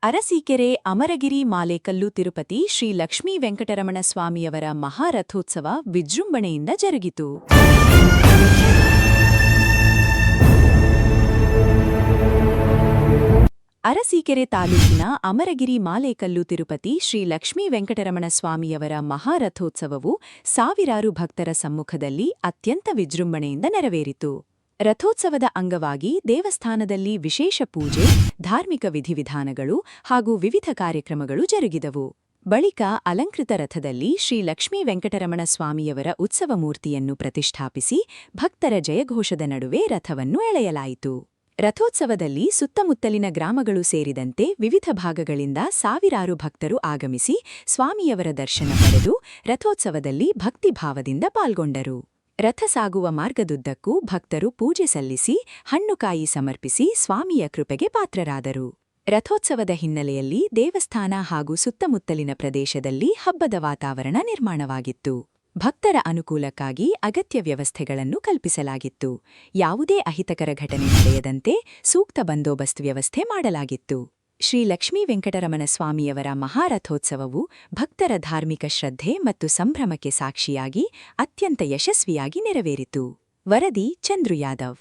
ಅರಸೀಕೆರೆ ಅಮರಗಿರಿ ಮಾಲೇಕಲ್ಲು ತಿರುಪತಿ ಶ್ರೀ ಲಕ್ಷ್ಮೀ ವೆಂಕಟರಮಣ ಸ್ವಾಮಿಯವರ ಮಹಾರಥೋತ್ಸವ ವಿಜೃಂಭಣೆಯಿಂದ ಜರುಗಿತು. ಅರಸೀಕೆರೆ ತಾಲೂಕಿನ ಅಮರಗಿರಿ ಮಾಲೇಕಲ್ಲು ತಿರುಪತಿ ಶ್ರೀ ಲಕ್ಷ್ಮೀ ವೆಂಕಟರಮಣ ಸ್ವಾಮಿಯವರ ಮಹಾರಥೋತ್ಸವವು ಸಾವಿರಾರು ಭಕ್ತರ ಸಮ್ಮುಖದಲ್ಲಿ ಅತ್ಯಂತ ವಿಜೃಂಭಣೆಯಿಂದ ನೆರವೇರಿತು. ರಥೋತ್ಸವದ ಅಂಗವಾಗಿ ದೇವಸ್ಥಾನದಲ್ಲಿ ವಿಶೇಷ ಪೂಜೆ, ಧಾರ್ಮಿಕ ವಿಧಿವಿಧಾನಗಳು ಹಾಗೂ ವಿವಿಧ ಕಾರ್ಯಕ್ರಮಗಳು ಜರುಗಿದವು. ಬಳಿಕ ಅಲಂಕೃತ ರಥದಲ್ಲಿ ಶ್ರೀ ಲಕ್ಷ್ಮೀ ವೆಂಕಟರಮಣ ಸ್ವಾಮಿಯವರ ಉತ್ಸವ ಮೂರ್ತಿಯನ್ನು ಪ್ರತಿಷ್ಠಾಪಿಸಿ ಭಕ್ತರ ಜಯಘೋಷದ ನಡುವೆ ರಥವನ್ನು ಎಳೆಯಲಾಯಿತು. ರಥೋತ್ಸವದಲ್ಲಿ ಸುತ್ತಮುತ್ತಲಿನ ಗ್ರಾಮಗಳು ಸೇರಿದಂತೆ ವಿವಿಧ ಭಾಗಗಳಿಂದ ಸಾವಿರಾರು ಭಕ್ತರು ಆಗಮಿಸಿ ಸ್ವಾಮಿಯವರ ದರ್ಶನ ಪಡೆದು ರಥೋತ್ಸವದಲ್ಲಿ ಭಕ್ತಿಭಾವದಿಂದ ಪಾಲ್ಗೊಂಡರು. ರಥ ಸಾಗುವ ಮಾರ್ಗದುದ್ದಕ್ಕೂ ಭಕ್ತರು ಪೂಜೆ ಸಲ್ಲಿಸಿ ಹಣ್ಣುಕಾಯಿ ಸಮರ್ಪಿಸಿ ಸ್ವಾಮಿಯ ಕೃಪೆಗೆ ಪಾತ್ರರಾದರು. ರಥೋತ್ಸವದ ಹಿನ್ನೆಲೆಯಲ್ಲಿ ದೇವಸ್ಥಾನ ಹಾಗೂ ಸುತ್ತಮುತ್ತಲಿನ ಪ್ರದೇಶದಲ್ಲಿ ಹಬ್ಬದ ವಾತಾವರಣ ನಿರ್ಮಾಣವಾಗಿತ್ತು. ಭಕ್ತರ ಅನುಕೂಲಕ್ಕಾಗಿ ಅಗತ್ಯ ವ್ಯವಸ್ಥೆಗಳನ್ನು ಕಲ್ಪಿಸಲಾಗಿತ್ತು. ಯಾವುದೇ ಅಹಿತಕರ ಘಟನೆ ನಡೆಯದಂತೆ ಸೂಕ್ತ ಬಂದೋಬಸ್ತ್ ವ್ಯವಸ್ಥೆ ಮಾಡಲಾಗಿತ್ತು. ಶ್ರೀ ಲಕ್ಷ್ಮೀ ವೆಂಕಟರಮಣ ಸ್ವಾಮಿಯವರ ಮಹಾರಥೋತ್ಸವವು ಭಕ್ತರ ಧಾರ್ಮಿಕ ಶ್ರದ್ಧೆ ಮತ್ತು ಸಂಭ್ರಮಕ್ಕೆ ಸಾಕ್ಷಿಯಾಗಿ ಅತ್ಯಂತ ಯಶಸ್ವಿಯಾಗಿ ನೆರವೇರಿತು. ವರದಿ ಚಂದ್ರು ಯಾದವ್.